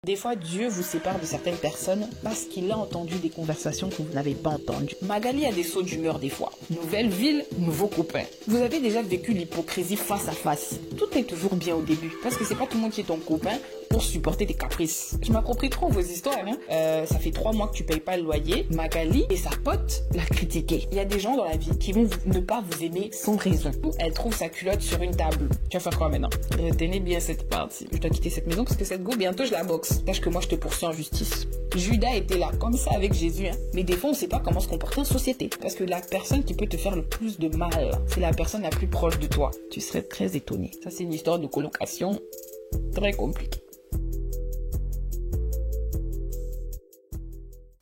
Des fois, Dieu vous sépare de certaines personnes parce qu'il a entendu des conversations que vous n'avez pas entendues. Magali a des sauts d'humeur des fois. Nouvelle ville, nouveau copain. Vous avez déjà vécu l'hypocrisie face à face. Tout est toujours bien au début parce que c'est pas tout le monde qui est ton copain pour supporter tes caprices. Je m'approprie trop vos histoires. Ça fait 3 mois que tu payes pas le loyer. Magali et sa pote l'a critiqué. Il y a des gens dans la vie qui vont ne pas vous aimer sans raison. Elle trouve sa culotte sur une table. Tu vas faire quoi maintenant? Retenez bien cette partie. Je dois quitter cette maison parce que cette go, bientôt je la boxe. Sache que moi je te poursuis en justice. Judas était là, comme ça avec Jésus. Mais des fois on sait pas comment se comporter en société. Parce que la personne qui peut te faire le plus de mal, c'est la personne la plus proche de toi. Tu serais très étonné. Ça c'est une histoire de colocation très compliquée.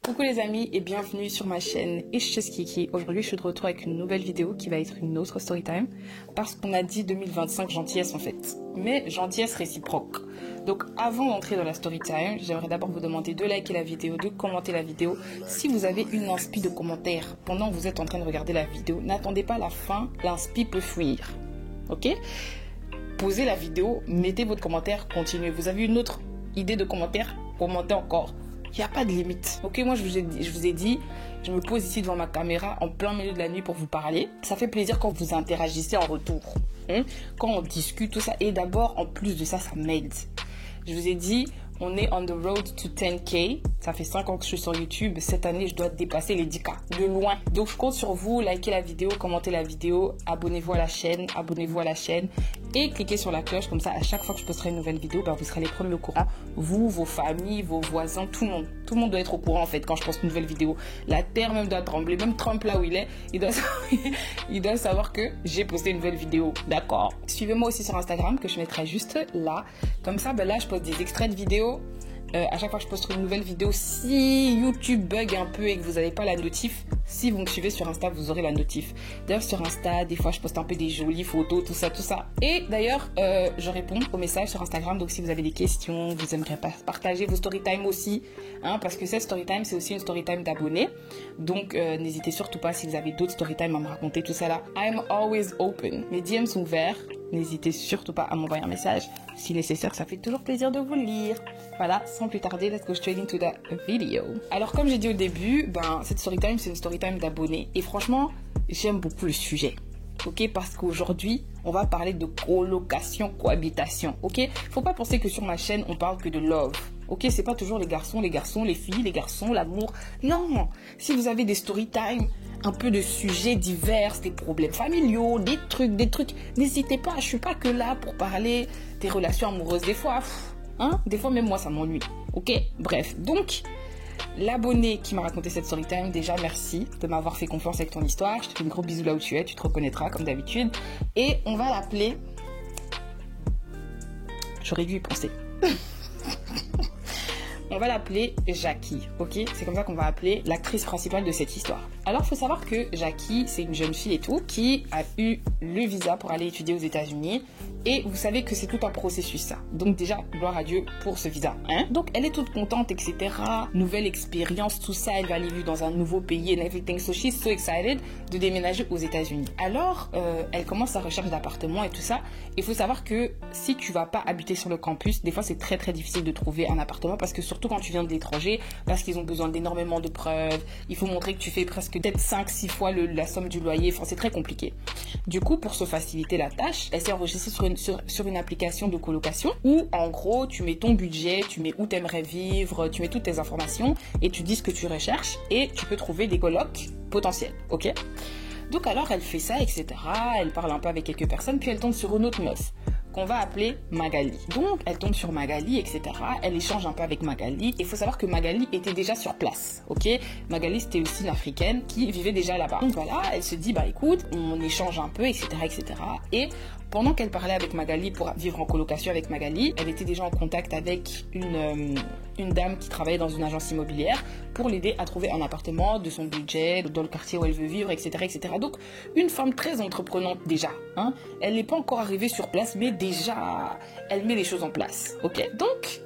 Coucou les amis et bienvenue sur ma chaîne Eches Kiki. Aujourd'hui je suis de retour avec une nouvelle vidéo qui va être une autre storytime parce qu'on a dit 2025 gentillesse en fait, mais gentillesse réciproque. Donc avant d'entrer dans la storytime, j'aimerais d'abord vous demander de liker la vidéo, de commenter la vidéo. Si vous avez une inspi de commentaires pendant que vous êtes en train de regarder la vidéo, n'attendez pas la fin, l'inspi peut fuir. Ok? Posez la vidéo, mettez votre commentaire, continuez. Vous avez une autre idée de commentaire? Commentez encore. Il n'y a pas de limite. Ok, moi je vous ai dit, je me pose ici devant ma caméra en plein milieu de la nuit pour vous parler. Ça fait plaisir quand vous interagissez en retour. Quand on discute, tout ça. Et d'abord, en plus de ça, ça m'aide. Je vous ai dit, on est on the road to 10K. Ça fait 5 ans que je suis sur YouTube. Cette année, je dois dépasser les 10K. De loin. Donc, je compte sur vous. Likez la vidéo, commentez la vidéo. Abonnez-vous à la chaîne. Et cliquez sur la cloche. Comme ça, à chaque fois que je posterai une nouvelle vidéo, vous serez les premiers au courant. Vous, vos familles, vos voisins, tout le monde. Tout le monde doit être au courant, en fait, quand je poste une nouvelle vidéo. La terre même doit trembler. Même Trump, là où il est, il doit savoir que j'ai posté une nouvelle vidéo. D'accord? Suivez-moi aussi sur Instagram, que je mettrai juste là. Comme ça, là, je poste des extraits de vidéos. À chaque fois que je poste une nouvelle vidéo, si YouTube bug un peu et que vous n'avez pas la notif, si vous me suivez sur Insta, vous aurez la notif. D'ailleurs, sur Insta, des fois, je poste un peu des jolies photos, tout ça. Et d'ailleurs, je réponds aux messages sur Instagram. Donc, si vous avez des questions, vous aimeriez partager vos storytime aussi, parce que cette storytime, c'est aussi une storytime d'abonnés. Donc, n'hésitez surtout pas si vous avez d'autres storytime à me raconter, tout ça là. I'm always open. Mes DM sont ouverts. N'hésitez surtout pas à m'envoyer un message. Si nécessaire, ça fait toujours plaisir de vous lire. Voilà, sans plus tarder, let's go straight into the video. Alors, comme j'ai dit au début, cette storytime, c'est une storytime d'abonnés. Et franchement, j'aime beaucoup le sujet. Ok, parce qu'aujourd'hui, on va parler de colocation, cohabitation. Ok, faut pas penser que sur ma chaîne, on parle que de love. Ok, c'est pas toujours les garçons, les filles, les garçons, l'amour. Non, si vous avez des storytime, un peu de sujets divers, des problèmes familiaux, des trucs, n'hésitez pas, je suis pas que là pour parler des relations amoureuses. Des fois, des fois même moi ça m'ennuie. Ok, bref, donc l'abonné qui m'a raconté cette storytime, déjà merci de m'avoir fait confiance avec ton histoire. Je te fais une gros bisou là où tu es, tu te reconnaîtras comme d'habitude. Et on va l'appeler, j'aurais dû y penser. On va l'appeler Jackie, ok? C'est comme ça qu'on va appeler l'actrice principale de cette histoire. Alors, il faut savoir que Jackie, c'est une jeune fille et tout, qui a eu le visa pour aller étudier aux États-Unis. Et vous savez que c'est tout un processus, ça. Donc déjà, gloire à Dieu pour ce visa. Donc, elle est toute contente, etc. Nouvelle expérience, tout ça. Elle va aller vivre dans un nouveau pays and everything. So she's so excited de déménager aux États-Unis. Alors, elle commence sa recherche d'appartement et tout ça. Il faut savoir que si tu vas pas habiter sur le campus, des fois, c'est très, très difficile de trouver un appartement parce que surtout quand tu viens de l'étranger, parce qu'ils ont besoin d'énormément de preuves. Il faut montrer que tu fais presque peut-être 5-6 fois la somme du loyer. Enfin, c'est très compliqué. Du coup, pour se faciliter la tâche, elle s'est enregistrée sur une application de colocation où, en gros, tu mets ton budget, tu mets où tu aimerais vivre, tu mets toutes tes informations et tu dis ce que tu recherches et tu peux trouver des colocs potentiels, ok? Donc alors, elle fait ça, etc. Elle parle un peu avec quelques personnes, puis elle tombe sur une autre meuf qu'on va appeler Magali. Donc, elle tombe sur Magali, etc. Elle échange un peu avec Magali. Il faut savoir que Magali était déjà sur place, ok? Magali, c'était aussi une Africaine qui vivait déjà là-bas. Donc voilà, elle se dit, écoute, on échange un peu, etc., etc. Et pendant qu'elle parlait avec Magali pour vivre en colocation avec Magali, elle était déjà en contact avec une dame qui travaillait dans une agence immobilière pour l'aider à trouver un appartement de son budget, dans le quartier où elle veut vivre, etc., etc. Donc, une femme très entreprenante déjà. Elle n'est pas encore arrivée sur place, mais déjà, elle met les choses en place. Ok. Donc,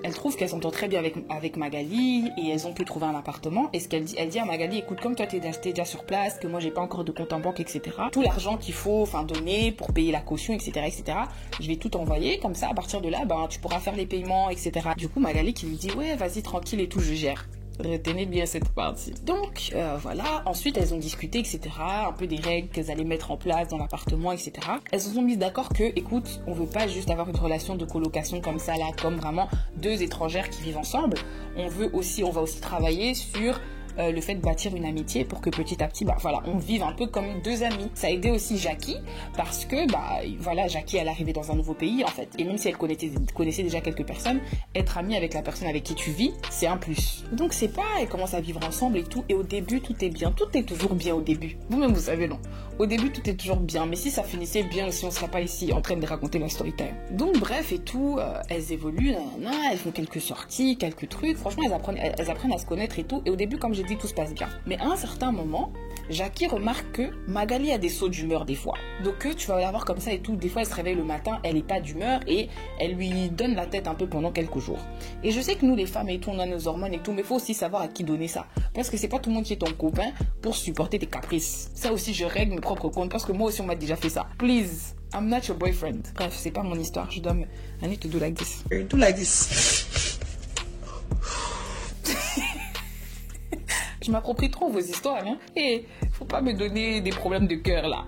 elle trouve qu'elle s'entend très bien avec Magali et elles ont pu trouver un appartement. Et ce qu'elle dit, elle dit à Magali, écoute, comme toi, t'es déjà sur place, que moi, j'ai pas encore de compte en banque, etc. Tout l'argent qu'il faut, donner pour payer la caution, etc., etc. Je vais tout envoyer, comme ça, à partir de là, ben, tu pourras faire les paiements, etc. Du coup, Magali qui lui dit, ouais, vas-y, tranquille et tout, je gère. Retenez bien cette partie. Donc, voilà. Ensuite, elles ont discuté, etc. Un peu des règles qu'elles allaient mettre en place dans l'appartement, etc. Elles se sont mises d'accord que, écoute, on veut pas juste avoir une relation de colocation comme ça, là, comme vraiment deux étrangères qui vivent ensemble. On va aussi travailler sur le fait de bâtir une amitié pour que petit à petit, bah voilà, on vive un peu comme deux amis. Ça a aidé aussi Jackie parce que, bah voilà, Jackie, elle est arrivée dans un nouveau pays en fait. Et même si elle connaissait déjà quelques personnes, être amie avec la personne avec qui tu vis, c'est un plus. Donc c'est pas, elles commencent à vivre ensemble et tout. Et au début, tout est bien. Tout est toujours bien au début. Vous-même, vous savez, non. Au début, tout est toujours bien. Mais si ça finissait bien, si on serait pas ici en train de raconter la story time. Donc bref et tout, elles évoluent, elles font quelques sorties, quelques trucs. Franchement, elles apprennent à se connaître et tout. Et au début, comme j'ai dit, tout se passe bien. Mais à un certain moment, Jackie remarque que Magali a des sauts d'humeur des fois. Donc tu vas la voir comme ça et tout. Des fois, elle se réveille le matin, elle est pas d'humeur et elle lui donne la tête un peu pendant quelques jours. Et je sais que nous, les femmes et tout, on a nos hormones et tout, mais il faut aussi savoir à qui donner ça. Parce que c'est pas tout le monde qui est ton copain pour supporter tes caprices. Ça aussi, je règle mes propres comptes parce que moi aussi, on m'a déjà fait ça. Please, I'm not your boyfriend. Bref, c'est pas mon histoire. I need to do like this. Do like this. Je m'approprie trop vos histoires, hein. Et faut pas me donner des problèmes de cœur, là.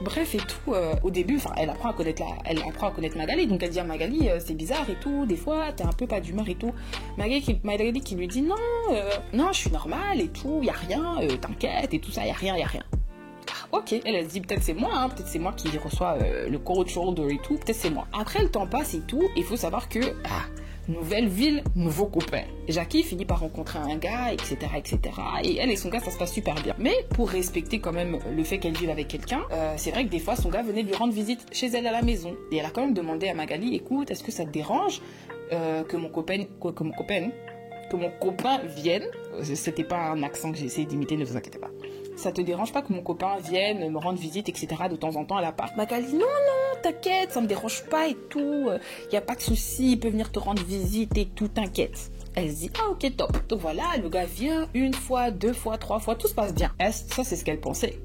Bref et tout, au début, elle apprend à connaître Magali. Donc elle dit à Magali, c'est bizarre et tout, des fois, t'es un peu pas d'humeur et tout. Magali qui lui dit, non, je suis normale et tout, y a rien, t'inquiète et tout ça, y a rien. Ok, elle se dit peut-être c'est moi, peut-être c'est moi qui reçois le cold shoulder et tout, peut-être c'est moi. Après le temps passe et tout, il faut savoir que, nouvelle ville, nouveau copain. Jackie finit par rencontrer un gars, etc., etc. Et elle et son gars, ça se passe super bien. Mais pour respecter quand même le fait qu'elle vive avec quelqu'un, c'est vrai que des fois, son gars venait lui rendre visite chez elle à la maison. Et elle a quand même demandé à Magali, écoute, est-ce que ça te dérange que mon copain vienne? C'était pas un accent que j'ai essayé d'imiter, ne vous inquiétez pas. Ça te dérange pas que mon copain vienne me rendre visite, etc. de temps en temps à l'appart? Magali, non, t'inquiète, ça me dérange pas et tout. Y a pas de souci, il peut venir te rendre visite et tout, t'inquiète. Elle se dit, ok, top. Donc voilà, le gars vient une fois, deux fois, trois fois, tout se passe bien. Ça, c'est ce qu'elle pensait.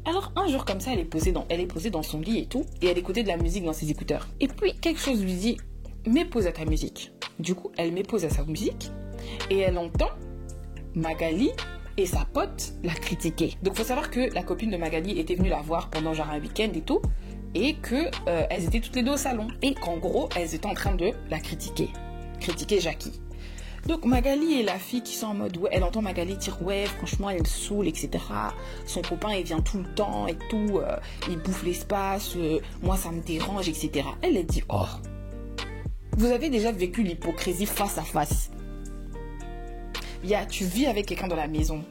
Alors un jour comme ça, elle est posée dans son lit et tout, et elle écoutait de la musique dans ses écouteurs. Et puis quelque chose lui dit, mets pause à ta musique. Du coup, elle met pause à sa musique, et elle entend Magali et sa pote la critiquer. Donc faut savoir que la copine de Magali était venue la voir pendant genre un week-end et tout, et que elles étaient toutes les deux au salon, et qu'en gros elles étaient en train de la critiquer Jackie. Donc Magali et la fille qui sont en mode, ouais, elle entend Magali dire, ouais, franchement elle saoule, etc. Son copain il vient tout le temps et tout, il bouffe l'espace, moi ça me dérange, etc. Elle dit, oh, vous avez déjà vécu l'hypocrisie face à face. Tu vis avec quelqu'un dans la maison.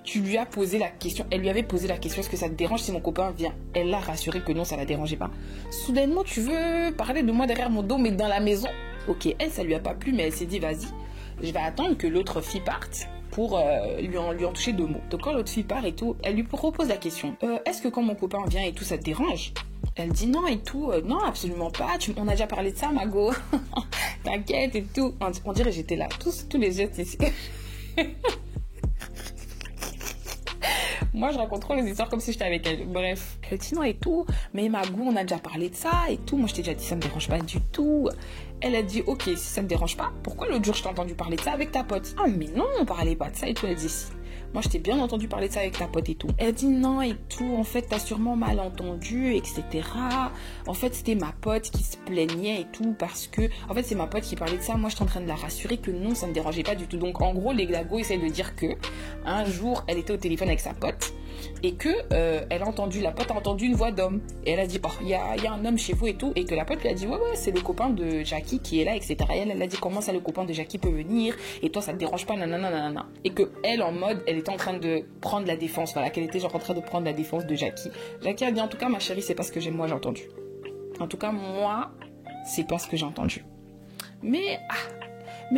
Tu lui as posé la question. Elle lui avait posé la question, est-ce que ça te dérange si mon copain vient? Elle l'a rassuré que non, ça la dérangeait pas. Soudainement, tu veux parler de moi derrière mon dos, mais dans la maison? Ok, elle, ça lui a pas plu, mais elle s'est dit, vas-y, je vais attendre que l'autre fille parte pour lui en toucher deux mots. Donc quand l'autre fille part et tout, elle lui propose la question, est-ce que quand mon copain vient et tout, ça te dérange? Elle dit non et tout, non, absolument pas, on a déjà parlé de ça, Mago. T'inquiète et tout. On dirait que j'étais là, tous les gestes ici. Moi, je raconte trop les histoires comme si j'étais avec elle. Bref. Elle dit non et tout, mais Mago, on a déjà parlé de ça et tout. Moi, je t'ai déjà dit, ça me dérange pas du tout. Elle a dit, ok, si ça me dérange pas, pourquoi l'autre jour, je t'ai entendu parler de ça avec ta pote? Ah, mais non, on parlait pas de ça et tout. Elle dit, si. Moi, je t'ai bien entendu parler de ça avec ta pote et tout. Elle dit non et tout. En fait, t'as sûrement mal entendu, etc. En fait, c'était ma pote qui se plaignait et tout parce que... En fait, c'est ma pote qui parlait de ça. Moi, j'étais en train de la rassurer que non, ça me dérangeait pas du tout. Donc, en gros, les glagos essayent de dire que un jour, elle était au téléphone avec sa pote et que la pote a entendu une voix d'homme. Et elle a dit, oh, il y a un homme chez vous et tout. Et que la pote lui a dit, ouais, c'est le copain de Jackie qui est là, etc. Et elle a dit, comment ça, le copain de Jackie peut venir? Et toi, ça te dérange pas, nanana. Et que elle, en mode, elle était en train de prendre la défense, voilà, qu'elle était genre en train de prendre la défense de Jackie. Jackie a dit, en tout cas, ma chérie, c'est pas ce que j'ai entendu. En tout cas, moi, c'est pas ce que j'ai entendu. Mais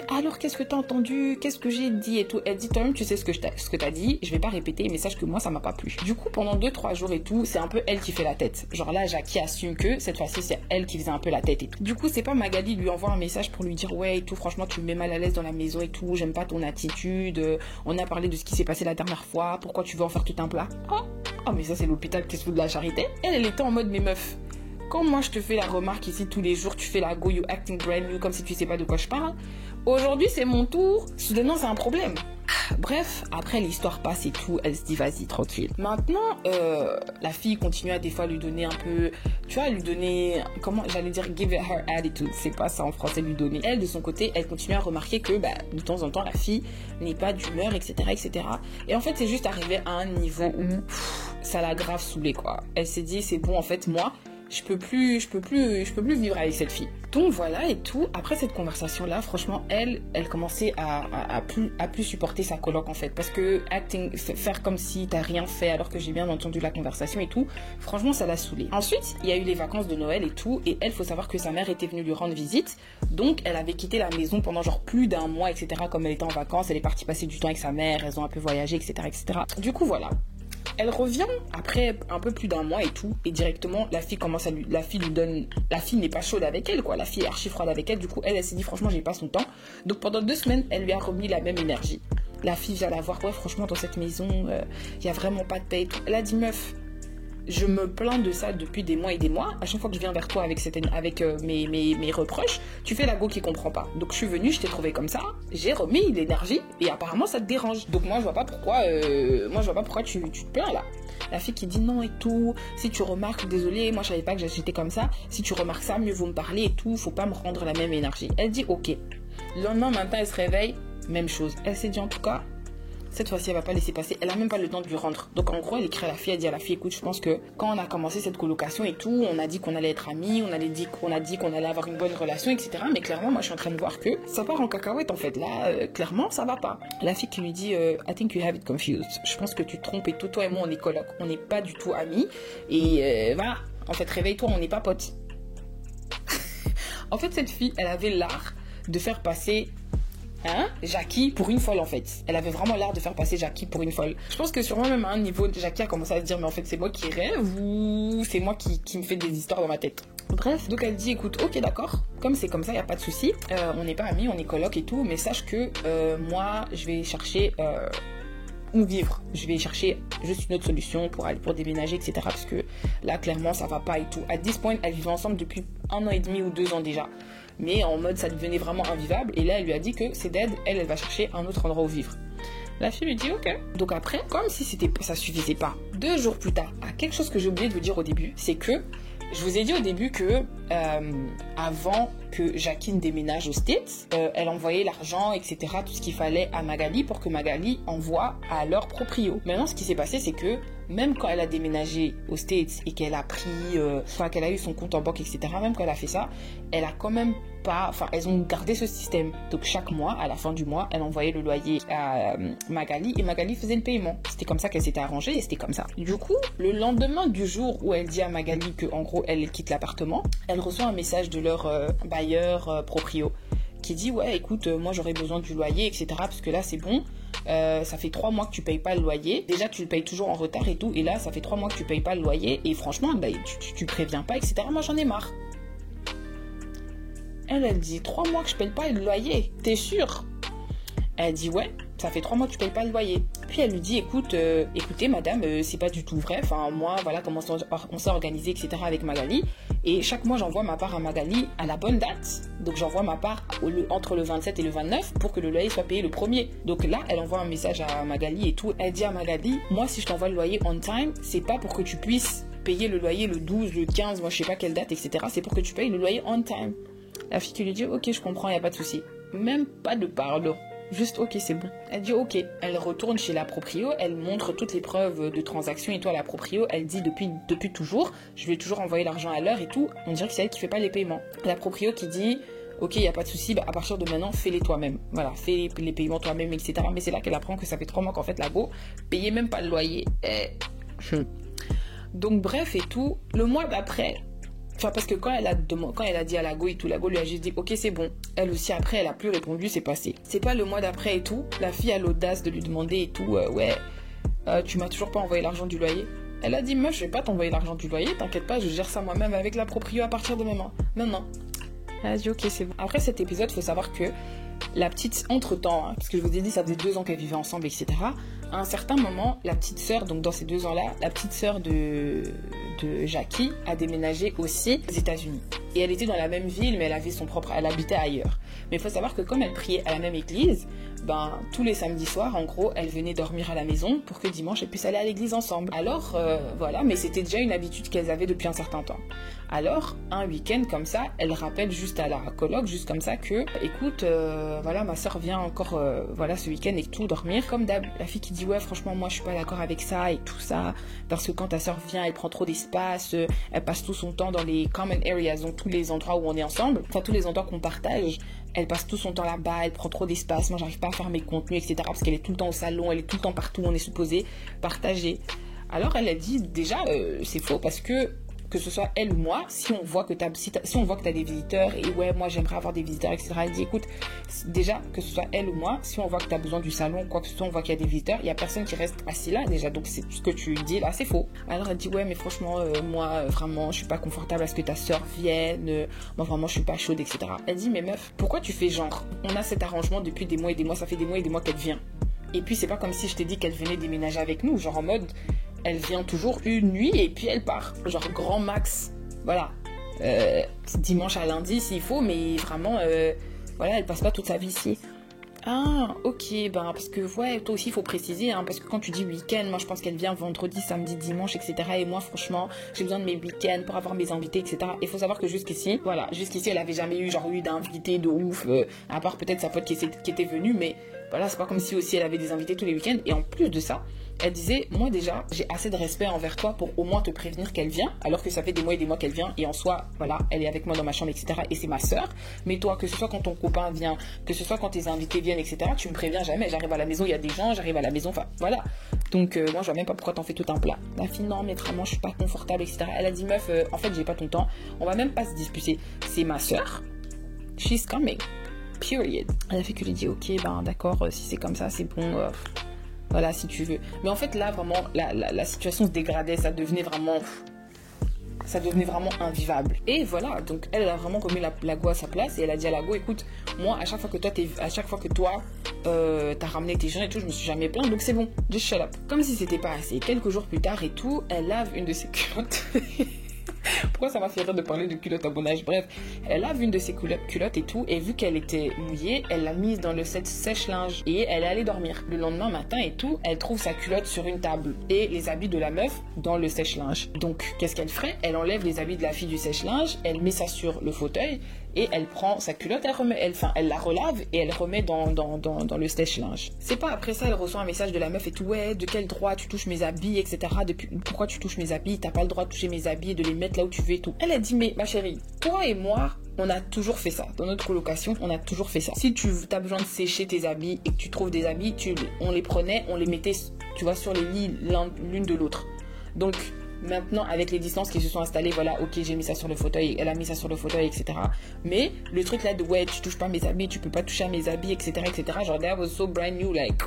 alors, qu'est-ce que t'as entendu? Qu'est-ce que j'ai dit et tout? Elle dit, toi-même, tu sais ce que t'as dit, je vais pas répéter, mais sache que moi, ça m'a pas plu. Du coup, pendant 2-3 jours et tout, c'est un peu elle qui fait la tête. Genre là, Jackie assume que cette fois-ci, c'est elle qui faisait un peu la tête et tout. Du coup, c'est pas Magali lui envoie un message pour lui dire, ouais, et tout, franchement, tu me mets mal à l'aise dans la maison et tout, j'aime pas ton attitude, on a parlé de ce qui s'est passé la dernière fois, pourquoi tu veux en faire tout un plat? oh mais ça c'est l'hôpital qui se fout de la charité. Elle était en mode, mais meuf, quand moi je te fais la remarque ici tous les jours, tu fais la go, you acting brand new, comme si tu sais pas de quoi je parle. Aujourd'hui c'est mon tour, soudainement c'est un problème. Bref, après l'histoire passe et tout, elle se dit vas-y tranquille. Maintenant, la fille continue à des fois lui donner un peu, tu vois, lui donner, comment j'allais dire, give her attitude, c'est pas ça en français, lui donner. Elle de son côté, elle continue à remarquer que de temps en temps la fille n'est pas d'humeur, etc., etc. Et en fait c'est juste arrivé à un niveau où ça l'a grave saoulée quoi. Elle s'est dit c'est bon en fait moi. Je peux plus vivre avec cette fille. Donc voilà et tout. Après cette conversation-là, franchement, elle commençait à plus supporter sa coloc en fait. Parce que faire comme si t'as rien fait alors que j'ai bien entendu la conversation et tout, franchement, ça l'a saoulée. Ensuite, il y a eu les vacances de Noël et tout. Et elle, faut savoir que sa mère était venue lui rendre visite. Donc, elle avait quitté la maison pendant genre plus d'un mois, etc. Comme elle était en vacances, elle est partie passer du temps avec sa mère. Elles ont un peu voyagé, etc., etc. Du coup, voilà. Elle revient après un peu plus d'un mois et tout, et directement la fille n'est pas chaude avec elle quoi, la fille est archi froide avec elle, du coup elle s'est dit franchement j'ai pas son temps, donc pendant 2 semaines elle lui a remis la même énergie. La fille vient la voir, ouais franchement dans cette maison y a vraiment pas de paix et tout. Elle a dit meuf, je me plains de ça depuis des mois et des mois. À chaque fois que je viens vers toi avec mes reproches, tu fais la go qui comprend pas. Donc je suis venue, je t'ai trouvé comme ça, j'ai remis l'énergie et apparemment ça te dérange. Donc moi je vois pas pourquoi tu te plains là. La fille qui dit non et tout, si tu remarques, désolé, moi je savais pas que j'étais comme ça, si tu remarques ça, mieux vaut me parler et tout, faut pas me rendre la même énergie. Elle dit ok. Le lendemain matin elle se réveille, même chose. Elle s'est dit en tout cas, cette fois-ci, elle va pas laisser passer. Elle a même pas le temps de lui rendre. Donc, en gros, elle écrit à la fille. Elle dit à la fille, écoute, je pense que quand on a commencé cette colocation et tout, on a dit qu'on allait être amis, on a dit qu'on allait avoir une bonne relation, etc. Mais clairement, moi, je suis en train de voir que ça part en cacahuète, en fait. Là, clairement, ça va pas. La fille qui lui dit, I think you have it confused. Je pense que tu te trompes et tout. Toi et moi, on est coloc. On n'est pas du tout amis. Et voilà. En fait, réveille-toi, on n'est pas potes. En fait, cette fille, elle avait l'art de faire passer Jackie pour une folle en fait. Elle avait vraiment l'art de faire passer Jackie pour une folle. Je pense que sûrement même à un niveau, Jackie a commencé à se dire mais en fait c'est moi qui rêve ou c'est moi qui me fais des histoires dans ma tête. Bref, donc elle dit écoute, ok d'accord, comme c'est comme ça, y a pas de souci. On n'est pas amis, on est coloc et tout, mais sache que moi je vais chercher où vivre. Je vais chercher juste une autre solution pour déménager, etc. Parce que là clairement ça va pas et tout. À this point, elles vivaient ensemble depuis 1 an et demi ou 2 ans déjà. Mais en mode ça devenait vraiment invivable et là elle lui a dit que c'est dead, elle va chercher un autre endroit où vivre. La fille lui dit ok. Donc après, comme si ça suffisait pas, 2 jours plus tard, quelque chose que j'ai oublié de vous dire au début, c'est que je vous ai dit au début que avant que Jacqueline déménage aux States, elle envoyait l'argent, etc., tout ce qu'il fallait à Magali pour que Magali envoie à leur proprio. Maintenant, ce qui s'est passé, c'est que même quand elle a déménagé aux States et qu'elle a qu'elle a eu son compte en banque, etc., même quand elle a fait ça, elle a quand même elles ont gardé ce système. Donc chaque mois, à la fin du mois, elle envoyait le loyer à Magali et Magali faisait le paiement. C'était comme ça qu'elle s'était arrangée et c'était comme ça. Du coup, le lendemain du jour où elle dit à Magali que en gros elle quitte l'appartement, elle reçoit un message de leur bailleur proprio qui dit ouais écoute moi j'aurais besoin du loyer, etc., parce que là c'est bon. Ça fait 3 mois que tu payes pas le loyer. Déjà tu le payes toujours en retard et tout, et là ça fait 3 mois que tu payes pas le loyer et franchement tu préviens pas, etc. Moi j'en ai marre. Elle dit 3 mois que je paye pas le loyer, t'es sûre? Elle dit ouais, ça fait 3 mois que tu payes pas le loyer. Puis elle lui dit écoutez madame, c'est pas du tout vrai, enfin moi voilà comment on s'est organisé, etc., avec Magali, et chaque mois j'envoie ma part à Magali à la bonne date. Donc j'envoie ma part entre le 27 et le 29 pour que le loyer soit payé le 1er. Donc là elle envoie un message à Magali et tout. Elle dit à Magali, moi si je t'envoie le loyer on time, c'est pas pour que tu puisses payer le loyer le 12, le 15, moi je sais pas quelle date, etc., c'est pour que tu payes le loyer on time. La fille qui lui dit ok je comprends, y a pas de souci. Même pas de pardon. Juste ok c'est bon. Elle dit ok. Elle retourne chez la proprio, elle montre toutes les preuves de transaction et tout à la proprio. Elle dit depuis toujours, je lui ai toujours envoyé l'argent à l'heure et tout. On dirait que c'est elle qui fait pas les paiements. La proprio qui dit ok y a pas de souci, à partir de maintenant fais-les toi-même. Voilà, fais les paiements toi-même, etc. Mais c'est là qu'elle apprend que ça fait 3 mois qu'en fait la go payait même pas le loyer. Donc bref et tout. Le mois d'après. Enfin, parce que quand elle a dit à la go et tout, la go lui a juste dit ok c'est bon. Elle aussi après elle a plus répondu, c'est passé. C'est pas le mois d'après et tout, la fille a l'audace de lui demander et tout tu m'as toujours pas envoyé l'argent du loyer. Elle a dit meuf je vais pas t'envoyer l'argent du loyer, t'inquiète pas, je gère ça moi-même avec la proprio à partir de maintenant. Non. Elle a dit ok c'est bon. Après cet épisode, faut savoir que la petite entre-temps, parce que je vous ai dit ça faisait 2 ans qu'elles vivaient ensemble, etc. à un certain moment, la petite sœur, donc dans ces 2 ans-là, la petite sœur de Jackie a déménagé aussi aux États-Unis. Et elle était dans la même ville, mais elle habitait ailleurs. Mais il faut savoir que comme elle priait à la même église, tous les samedis soirs, en gros, elle venait dormir à la maison pour que dimanche, elles puissent aller à l'église ensemble. Alors, voilà, mais c'était déjà une habitude qu'elles avaient depuis un certain temps. Alors, un week-end comme ça, elle rappelle juste à la coloc, juste comme ça, que, écoute, voilà, ma soeur vient encore, voilà, ce week-end et tout, dormir. Comme d'hab, la fille qui dit, ouais, franchement, moi, je suis pas d'accord avec ça et tout ça, parce que quand ta soeur vient, elle prend trop d'espace, elle passe tout son temps dans les common areas, donc tous les endroits où on est ensemble, enfin, tous les endroits qu'on partage. Elle passe tout son temps là-bas, elle prend trop d'espace, moi j'arrive pas à faire mes contenus, etc. Parce qu'elle est tout le temps au salon, elle est tout le temps partout où on est supposé partager. Alors elle a dit déjà, c'est faux parce que ce soit elle ou moi, si on voit que t'as des visiteurs et ouais, moi j'aimerais avoir des visiteurs, etc. Elle dit écoute, déjà que ce soit elle ou moi, si on voit que t'as besoin du salon, quoi que ce soit, on voit qu'il y a des visiteurs, il y a personne qui reste assis là déjà, donc c'est ce que tu dis là, c'est faux. Alors elle dit ouais, mais franchement, moi vraiment, je suis pas confortable à ce que ta soeur vienne, moi vraiment je suis pas chaude, etc. Elle dit mais meuf, pourquoi tu fais genre, on a cet arrangement depuis des mois et des mois, ça fait des mois et des mois qu'elle vient. Et puis c'est pas comme si je t'ai dit qu'elle venait déménager avec nous, genre en mode elle vient toujours une nuit et puis elle part. Genre grand max. Voilà. Dimanche à lundi s'il faut, mais vraiment, voilà, elle passe pas toute sa vie ici. Ah, ok, parce que, ouais, toi aussi, il faut préciser, hein, parce que quand tu dis week-end, moi, je pense qu'elle vient vendredi, samedi, dimanche, etc. Et moi, franchement, j'ai besoin de mes week-ends pour avoir mes invités, etc. Il faut savoir que jusqu'ici, elle avait jamais eu d'invités de ouf, à part peut-être sa pote qui était venue, mais voilà, c'est pas comme si aussi elle avait des invités tous les week-ends. Et en plus de ça, elle disait, moi déjà, j'ai assez de respect envers toi pour au moins te prévenir qu'elle vient, alors que ça fait des mois et des mois qu'elle vient, et en soi, voilà, elle est avec moi dans ma chambre, etc. Et c'est ma sœur. Mais toi, que ce soit quand ton copain vient, que ce soit quand tes invités viennent, etc., tu me préviens jamais. J'arrive à la maison, il y a des gens, j'arrive à la maison, enfin, voilà. Donc, moi, je vois même pas pourquoi t'en fais tout un plat. La fille, non, mais vraiment, je suis pas confortable, etc. Elle a dit, meuf, en fait, j'ai pas ton temps. On va même pas se disputer. C'est ma sœur. She's coming. Period. Elle a fait que lui dit, ok, d'accord, si c'est comme ça, c'est bon. Voilà, si tu veux. Mais en fait, là, vraiment, la situation se dégradait. Ça devenait vraiment invivable. Et voilà, donc elle a vraiment remis la go à sa place et elle a dit à la go, écoute, moi, à chaque fois que toi, t'as ramené tes gens et tout, je me suis jamais plaint, donc c'est bon, just shut up. Comme si c'était pas assez. Quelques jours plus tard et tout, elle lave une de ses culottes. Pourquoi ça m'a fait rire de parler de culotte à bon âge? Bref, elle lave une de ses culottes et tout, et vu qu'elle était mouillée, elle l'a mise dans le sèche-linge et elle est allée dormir. Le lendemain matin et tout, elle trouve sa culotte sur une table et les habits de la meuf dans le sèche-linge. Donc, qu'est-ce qu'elle ferait? Elle enlève les habits de la fille du sèche-linge, elle met ça sur le fauteuil et elle prend sa culotte, elle la relave et elle remet dans le sèche-linge. C'est pas après ça, elle reçoit un message de la meuf et tout, ouais, de quel droit tu touches mes habits, etc. Pourquoi tu touches mes habits? T'as pas le droit de toucher mes habits et de les mettre là où tu veux et tout. Elle a dit, mais ma chérie, toi et moi, on a toujours fait ça. Dans notre colocation, on a toujours fait ça. Si tu as besoin de sécher tes habits et que tu trouves des habits, on les prenait, on les mettait, tu vois, sur les lits l'une de l'autre. Donc, maintenant, avec les distances qui se sont installées, voilà, ok, j'ai mis ça sur le fauteuil, elle a mis ça sur le fauteuil, etc. Mais le truc là de, ouais, tu touches pas mes habits, tu peux pas toucher à mes habits, etc., etc., genre, that was so brand new, like...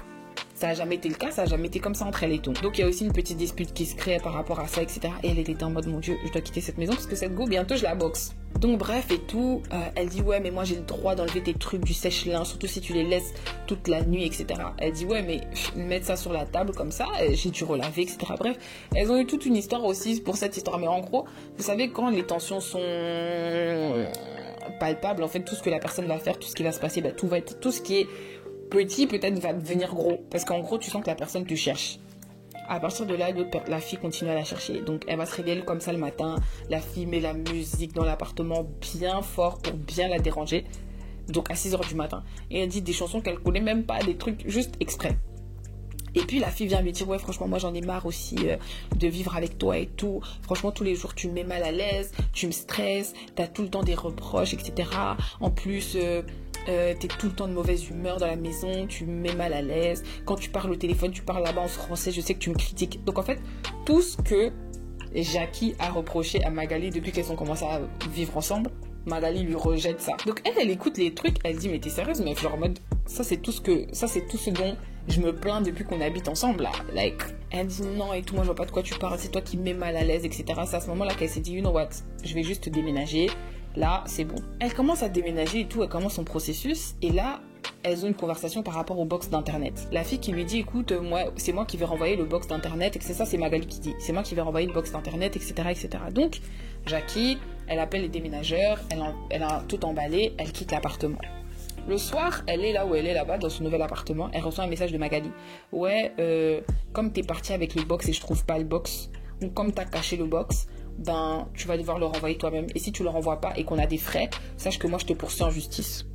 Ça n'a jamais été le cas, ça n'a jamais été comme ça entre elle et tout. Donc il y a aussi une petite dispute qui se crée par rapport à ça, etc. Et elle était en mode, mon Dieu, je dois quitter cette maison parce que cette go, bientôt je la boxe. Donc bref et tout, elle dit, ouais, mais moi j'ai le droit d'enlever tes trucs du sèche-linge, surtout si tu les laisses toute la nuit, etc. Elle dit, ouais, mais mettre ça sur la table comme ça, j'ai dû relaver, etc. Bref, elles ont eu toute une histoire aussi pour cette histoire. Mais en gros, vous savez, quand les tensions sont palpables, en fait, tout ce que la personne va faire, tout ce qui va se passer, tout ce qui est petit peut-être va devenir gros, parce qu'en gros tu sens que la personne te cherche. À partir de là, la fille continue à la chercher, donc elle va se réveiller comme ça le matin, la fille met la musique dans l'appartement bien fort pour bien la déranger, donc à 6h du matin, et elle dit des chansons qu'elle connaît même pas, des trucs juste exprès. Et puis la fille vient lui dire, ouais, franchement, moi j'en ai marre aussi de vivre avec toi et tout. Franchement, tous les jours tu me mets mal à l'aise, tu me stresses, t'as tout le temps des reproches, etc. En plus, t'es tout le temps de mauvaise humeur dans la maison, tu me mets mal à l'aise. Quand tu parles au téléphone, tu parles là-bas en français, je sais que tu me critiques. Donc en fait, tout ce que Jackie a reproché à Magali depuis qu'elles ont commencé à vivre ensemble, Magali lui rejette ça. Donc elle écoute les trucs, elle dit, mais t'es sérieuse, meuf, genre en mode, ça c'est tout ce dont je me plains depuis qu'on habite ensemble là, like. Elle dit non et tout, moi je vois pas de quoi tu parles, c'est toi qui me mets mal à l'aise, etc. C'est à ce moment là qu'elle s'est dit, you know what, je vais juste déménager, là c'est bon. Elle commence à déménager et tout, elle commence son processus, et là elles ont une conversation par rapport au box d'internet. La fille qui lui dit écoute, c'est moi qui vais renvoyer le box d'internet, et c'est ça, c'est Magali qui dit, c'est moi qui vais renvoyer le box d'internet, etc., etc. Donc Jackie, elle appelle les déménageurs, elle a tout emballé, elle quitte l'appartement. Le soir, elle est là où elle est là-bas dans son nouvel appartement, elle reçoit un message de Magali. Ouais, comme t'es partie avec le box et je trouve pas le box, ou comme t'as caché le box, ben tu vas devoir le renvoyer toi-même. Et si tu le renvoies pas et qu'on a des frais, sache que moi je te poursuis en justice.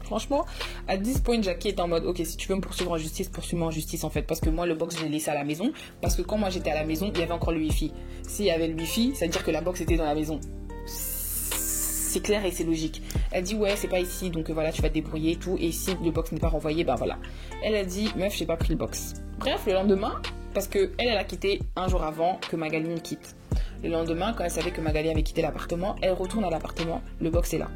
Franchement, à this point, Jackie est en mode ok, si tu veux me poursuivre en justice, poursuis-moi en justice en fait, parce que moi le box je l'ai laissé à la maison, parce que quand moi j'étais à la maison, il y avait encore le wifi. S'il y avait le wifi, ça veut dire que la box était dans la maison. C'est clair et c'est logique. Elle dit ouais, c'est pas ici, donc voilà, tu vas te débrouiller et tout, et si le box n'est pas renvoyé, ben voilà. Elle a dit meuf, j'ai pas pris le box. Bref, le lendemain, parce que elle a quitté un jour avant que Magali ne quitte. Le lendemain, quand elle savait que Magali avait quitté l'appartement, elle retourne à l'appartement, le box est là.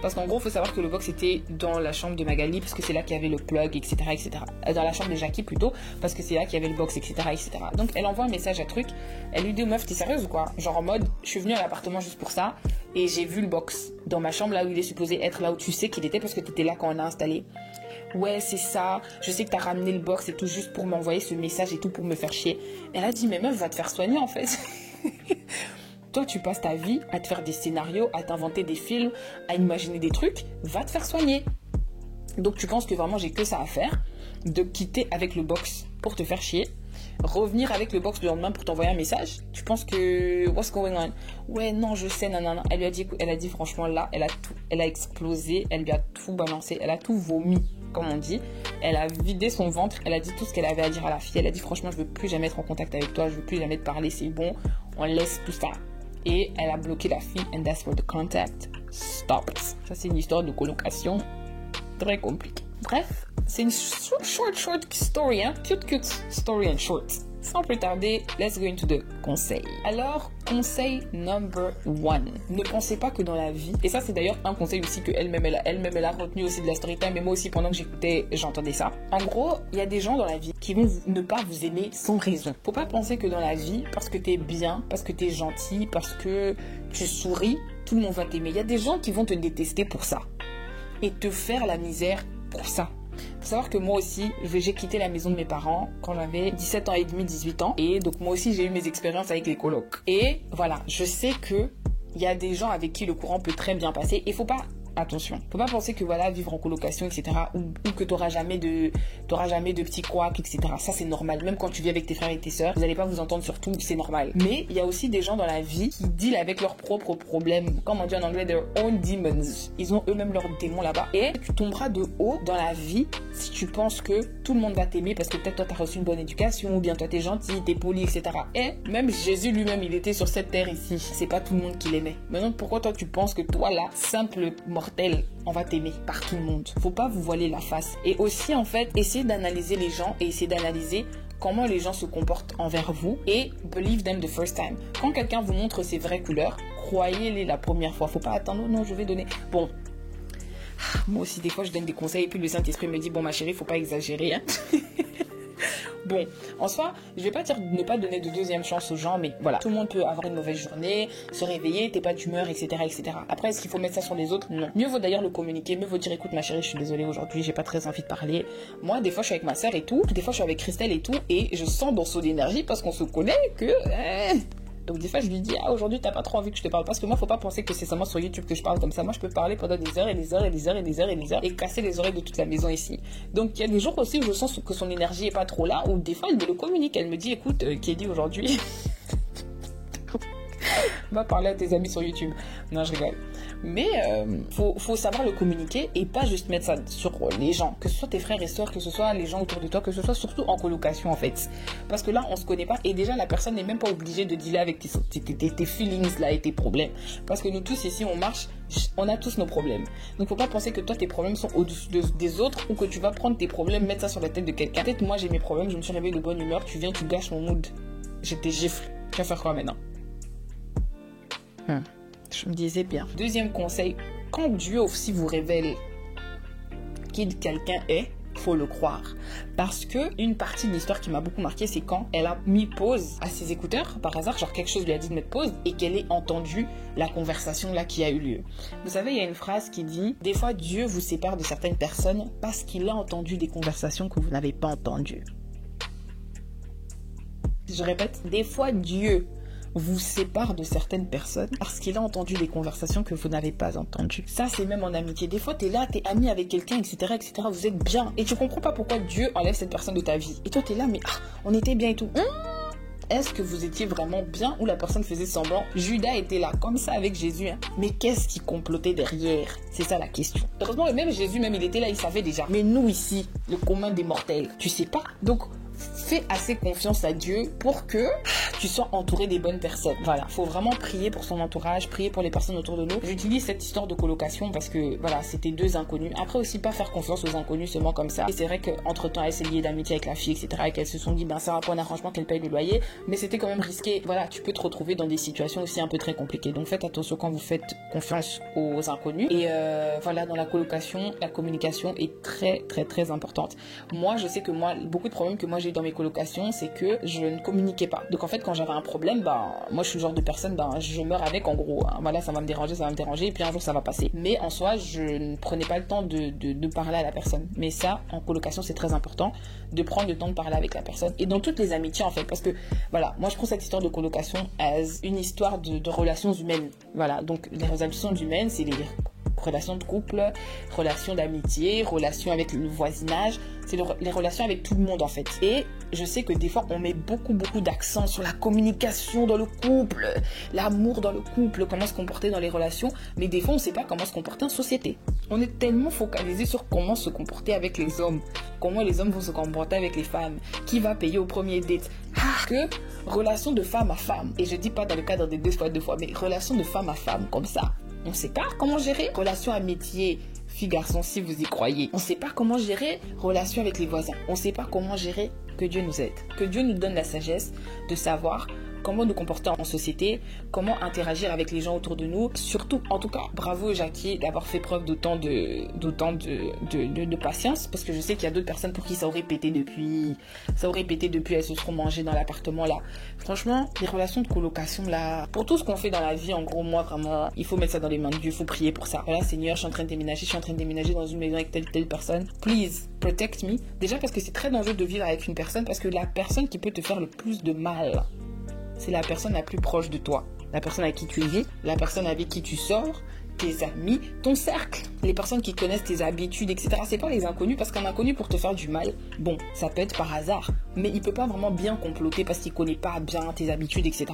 Parce qu'en gros, il faut savoir que le box était dans la chambre de Magali, parce que c'est là qu'il y avait le plug, etc., etc. Dans la chambre de Jackie plutôt, parce que c'est là qu'il y avait le box, etc., etc. Donc elle envoie un message à Truc, elle lui dit meuf, t'es sérieuse ou quoi? Genre en mode, je suis venue à l'appartement juste pour ça, et j'ai vu le box dans ma chambre, là où il est supposé être, là où tu sais qu'il était, parce que t'étais là quand on a installé. Ouais, c'est ça, je sais que t'as ramené le box et tout, juste pour m'envoyer ce message et tout, pour me faire chier. Elle a dit, mais meuf, va te faire soigner en fait. Toi, tu passes ta vie à te faire des scénarios, à t'inventer des films, à imaginer des trucs. Va te faire soigner. Donc, tu penses que vraiment, j'ai que ça à faire, de quitter avec le box pour te faire chier, revenir avec le box le lendemain pour t'envoyer un message. Tu penses que what's going on? Ouais, non, je sais, nanana. Elle lui a dit franchement là, elle a explosé, elle lui a tout balancé, elle a tout vomi, comme on dit. Elle a vidé son ventre, elle a dit tout ce qu'elle avait à dire à la fille. Elle a dit franchement, je veux plus jamais être en contact avec toi, je veux plus jamais te parler, c'est bon, on laisse tout ça. Et elle a bloqué la fille, and that's where the contact stopped. Ça, c'est une histoire de colocation très compliquée. Bref, c'est une short story, hein? Cute story and short. Sans plus tarder, let's go into the conseil. Alors, conseil number 1. Ne pensez pas que dans la vie, et ça c'est d'ailleurs un conseil aussi que elle-même elle a retenu aussi de la story time, mais moi aussi pendant que j'écoutais, j'entendais ça. En gros, il y a des gens dans la vie qui vont ne pas vous aimer sans raison. Faut pas penser que dans la vie, parce que t'es bien, parce que t'es gentil, parce que tu souris, tout le monde va t'aimer. Il y a des gens qui vont te détester pour ça et te faire la misère pour ça. Faut savoir que moi aussi, j'ai quitté la maison de mes parents quand j'avais 17 ans et demi, 18 ans. Et donc moi aussi, j'ai eu mes expériences avec les colocs. Et voilà, je sais que il y a des gens avec qui le courant peut très bien passer. Et faut pas pas penser que voilà, vivre en colocation, etc. ou que t'auras jamais de petits couacs, etc. Ça, c'est normal. Même quand tu vis avec tes frères et tes sœurs, vous n'allez pas vous entendre sur tout, c'est normal. Mais il y a aussi des gens dans la vie qui dealent avec leurs propres problèmes. Comme on dit en anglais, their own demons. Ils ont eux-mêmes leurs démons là-bas. Et tu tomberas de haut dans la vie si tu penses que tout le monde va t'aimer parce que peut-être toi, t'as reçu une bonne éducation, ou bien toi, t'es gentil, t'es poli, etc. Et même Jésus lui-même, il était sur cette terre ici. C'est pas tout le monde qui l'aimait. Maintenant, pourquoi toi, tu penses que toi, là, simple mortel, on va t'aimer par tout le monde? Faut pas vous voiler la face. Et aussi, en fait, essayez d'analyser les gens et essayez d'analyser comment les gens se comportent envers vous et believe them the first time. Quand quelqu'un vous montre ses vraies couleurs, croyez-les la première fois. Faut pas attendre, non, je vais donner. Bon, moi aussi, des fois, je donne des conseils et puis le Saint-Esprit me dit, bon, ma chérie, faut pas exagérer, hein. Bon, en soi, je vais pas dire de ne pas donner de deuxième chance aux gens, mais voilà, tout le monde peut avoir une mauvaise journée, se réveiller, t'es pas d'humeur, etc., etc. Après, est-ce qu'il faut mettre ça sur les autres? Non. Mieux vaut d'ailleurs le communiquer, mieux vaut dire, écoute ma chérie, je suis désolée aujourd'hui, j'ai pas très envie de parler. Moi, des fois, je suis avec ma sœur et tout, des fois, je suis avec Christelle et tout, et je sens dans son énergie, parce qu'on se connaît, que... Donc des fois je lui dis aujourd'hui t'as pas trop envie que je te parle, parce que moi faut pas penser que c'est seulement sur YouTube que je parle comme ça. Moi je peux parler pendant des heures et des heures et des heures et des heures et des heures et casser les oreilles de toute la maison ici. Donc il y a des jours aussi où je sens que son énergie est pas trop là, ou des fois elle me le communique, elle me dit écoute Kelly aujourd'hui va parler à tes amis sur YouTube. Non, je rigole. Mais faut savoir le communiquer et pas juste mettre ça sur les gens, que ce soit tes frères et sœurs, que ce soit les gens autour de toi, que ce soit surtout en colocation en fait. Parce que là on se connaît pas et déjà la personne n'est même pas obligée de dealer avec tes feelings là et tes problèmes. Parce que nous tous ici on marche, on a tous nos problèmes. Donc faut pas penser que toi tes problèmes sont au-dessus des autres, ou que tu vas prendre tes problèmes, mettre ça sur la tête de quelqu'un. Peut-être moi j'ai mes problèmes, je me suis réveillée de bonne humeur, tu viens, tu gâches mon mood. Je te gifle. Tu vas faire quoi maintenant? Je me disais bien. Deuxième conseil, quand Dieu aussi vous révèle qui quelqu'un est, faut le croire. Parce que une partie de l'histoire qui m'a beaucoup marqué, c'est quand elle a mis pause à ses écouteurs, par hasard, genre quelque chose lui a dit de mettre pause, et qu'elle ait entendu la conversation là qui a eu lieu. Vous savez, il y a une phrase qui dit, des fois Dieu vous sépare de certaines personnes parce qu'il a entendu des conversations que vous n'avez pas entendues. Je répète, des fois Dieu vous sépare de certaines personnes parce qu'il a entendu des conversations que vous n'avez pas entendues. Ça, c'est même en amitié. Des fois, t'es là, t'es ami avec quelqu'un, etc., etc., vous êtes bien. Et tu comprends pas pourquoi Dieu enlève cette personne de ta vie. Et toi, t'es là, mais on était bien et tout. Est-ce que vous étiez vraiment bien ou la personne faisait semblant? Judas était là, comme ça, avec Jésus. Mais qu'est-ce qui complotait derrière? C'est ça la question. Heureusement, même Jésus, même il était là, il savait déjà. Mais nous ici, le commun des mortels, tu sais pas. Donc, fais assez confiance à Dieu pour que tu sois entouré des bonnes personnes. Voilà, faut vraiment prier pour son entourage, prier pour les personnes autour de nous. J'utilise cette histoire de colocation parce que voilà, c'était deux inconnus. Après aussi, pas faire confiance aux inconnus seulement comme ça. Et c'est vrai qu'entre temps, elle s'est liée d'amitié avec la fille, etc. Et qu'elles se sont dit, ben ça va pas un arrangement qu'elle paye le loyer. Mais c'était quand même risqué. Voilà, tu peux te retrouver dans des situations aussi un peu très compliquées. Donc faites attention quand vous faites confiance aux inconnus. Et voilà, dans la colocation, la communication est très très très importante. Moi, je sais que beaucoup de problèmes que moi j'ai eu dans mes colocations, c'est que je ne communiquais pas. Donc en fait, quand j'avais un problème, moi je suis le genre de personne, je meurs avec en gros. Voilà, ça va me déranger, et puis un jour ça va passer. Mais en soi, je ne prenais pas le temps de parler à la personne. Mais ça, en colocation, c'est très important de prendre le temps de parler avec la personne. Et dans toutes les amitiés en fait, parce que voilà, moi je prends cette histoire de colocation as une histoire de relations humaines. Voilà, donc les relations humaines, c'est les relations de couple, relations d'amitié, relations avec le voisinage, c'est les relations avec tout le monde en fait. Et je sais que des fois on met beaucoup d'accent sur la communication dans le couple, l'amour dans le couple, comment se comporter dans les relations, mais des fois on ne sait pas comment se comporter en société. On est tellement focalisé sur comment se comporter avec les hommes, comment les hommes vont se comporter avec les femmes, qui va payer au premier date, que relation de femme à femme, et je dis pas dans le cadre des deux fois, mais relation de femme à femme comme ça. On ne sait pas comment gérer relation amitié, fille-garçon, si vous y croyez. On ne sait pas comment gérer relation avec les voisins. On ne sait pas comment gérer. Que Dieu nous aide. Que Dieu nous donne la sagesse de savoir comment nous comporter en société, comment interagir avec les gens autour de nous. Surtout, en tout cas, bravo Jackie d'avoir fait preuve d'autant de patience, parce que je sais qu'il y a d'autres personnes pour qui ça aurait pété depuis, elles se seront mangées dans l'appartement là. Franchement, les relations de colocation là, pour tout ce qu'on fait dans la vie, en gros, moi vraiment, il faut mettre ça dans les mains de Dieu, il faut prier pour ça. Voilà, Seigneur, je suis en train de déménager dans une maison avec telle personne. Please, protect me. Déjà parce que c'est très dangereux de vivre avec une personne, parce que la personne qui peut te faire le plus de mal, c'est la personne la plus proche de toi. La personne avec qui tu vis, la personne avec qui tu sors, tes amis, ton cercle, les personnes qui connaissent tes habitudes, etc. C'est pas les inconnus, parce qu'un inconnu pour te faire du mal, bon, ça peut être par hasard, mais il peut pas vraiment bien comploter parce qu'il connaît pas bien tes habitudes, etc.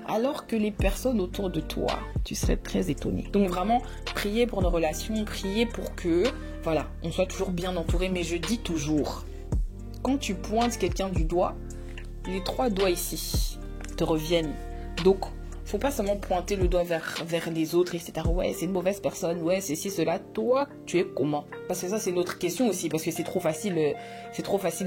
Alors que les personnes autour de toi, tu serais très étonné. Donc vraiment, priez pour nos relations, priez pour que, voilà, on soit toujours bien entouré. Mais je dis toujours, quand tu pointes quelqu'un du doigt, les 3 doigts ici te reviennent. Donc, faut pas seulement pointer le doigt vers les autres, etc. Ouais, c'est une mauvaise personne, ouais, c'est ci, cela. Toi, tu es comment? Parce que ça, c'est notre question aussi, parce que c'est trop facile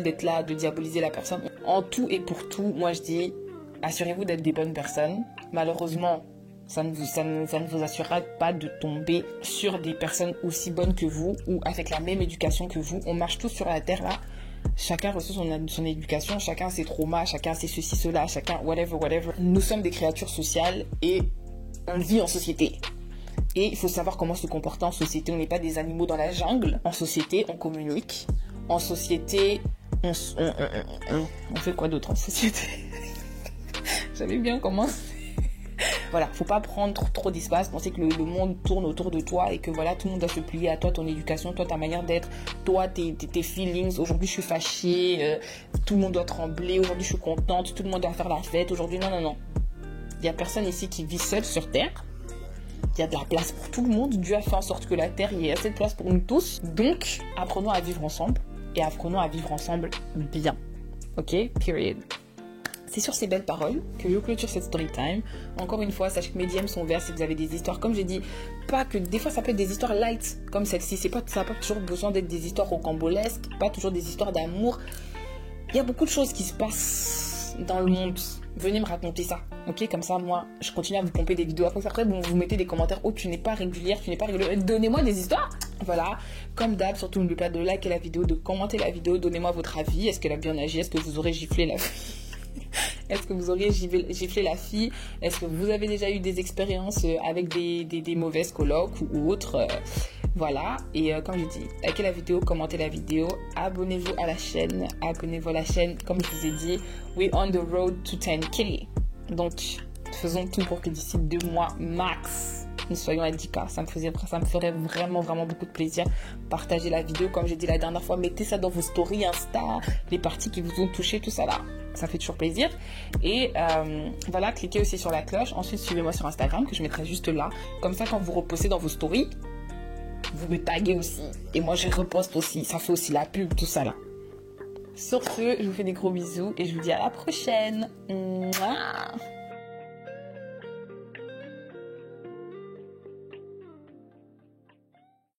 d'être là, de diaboliser la personne. En tout et pour tout, moi je dis, assurez-vous d'être des bonnes personnes. Malheureusement, ça ne vous assurera pas de tomber sur des personnes aussi bonnes que vous, ou avec la même éducation que vous. On marche tous sur la terre là. Chacun reçoit son éducation, chacun ses traumas, chacun ses ceci, cela, chacun whatever. Nous sommes des créatures sociales et on vit en société. Et il faut savoir comment se comporter en société. On n'est pas des animaux dans la jungle. En société, on communique. En société, on fait quoi d'autre en société? J'avais bien commencé. Voilà, faut pas prendre trop d'espace, penser que le monde tourne autour de toi et que voilà, tout le monde doit se plier à toi, ton éducation, toi, ta manière d'être, toi, tes feelings. Aujourd'hui, je suis fâchée, tout le monde doit trembler, aujourd'hui, je suis contente, tout le monde doit faire la fête, aujourd'hui, non. Il y a personne ici qui vit seul sur Terre. Il y a de la place pour tout le monde. Dieu a fait en sorte que la Terre, il y ait assez de place pour nous tous. Donc, apprenons à vivre ensemble et apprenons à vivre ensemble bien. Ok? Period. C'est sur ces belles paroles que je clôture cette story time. Encore une fois, sachez que mes DM sont ouverts si vous avez des histoires. Comme j'ai dit, pas que des fois ça peut être des histoires light comme celle-ci. Ça n'a pas toujours besoin d'être des histoires rocambolesques, pas toujours des histoires d'amour. Il y a beaucoup de choses qui se passent dans le monde, venez me raconter ça. Ok, comme ça, moi, je continue à vous pomper des vidéos. Après, bon, vous mettez des commentaires. Oh, tu n'es pas régulière, tu n'es pas régulière. Donnez-moi des histoires. Voilà, comme d'hab, surtout n'oubliez pas de liker la vidéo, de commenter la vidéo. Donnez-moi votre avis. Est-ce qu'elle a bien agi? Est-ce que vous aurez giflé la fille? Est-ce que vous auriez giflé la fille? Est-ce que vous avez déjà eu des expériences avec des mauvaises colocs ou autres? Voilà, et comme je dis, likez la vidéo, commentez la vidéo, abonnez-vous à la chaîne. Abonnez-vous à la chaîne, comme je vous ai dit, we're on the road to 10K. Donc, faisons tout pour que d'ici 2 mois max, nous soyons à 10K. Ça me ferait vraiment, vraiment beaucoup de plaisir. Partagez la vidéo, comme j'ai dit la dernière fois, mettez ça dans vos stories Insta, les parties qui vous ont touché, tout ça là. Ça fait toujours plaisir. Et voilà, cliquez aussi sur la cloche. Ensuite, suivez-moi sur Instagram, que je mettrai juste là. Comme ça, quand vous repostez dans vos stories, vous me taguez aussi. Et moi, je reposte aussi. Ça fait aussi la pub, tout ça là. Sur ce, je vous fais des gros bisous et je vous dis à la prochaine. Mouah.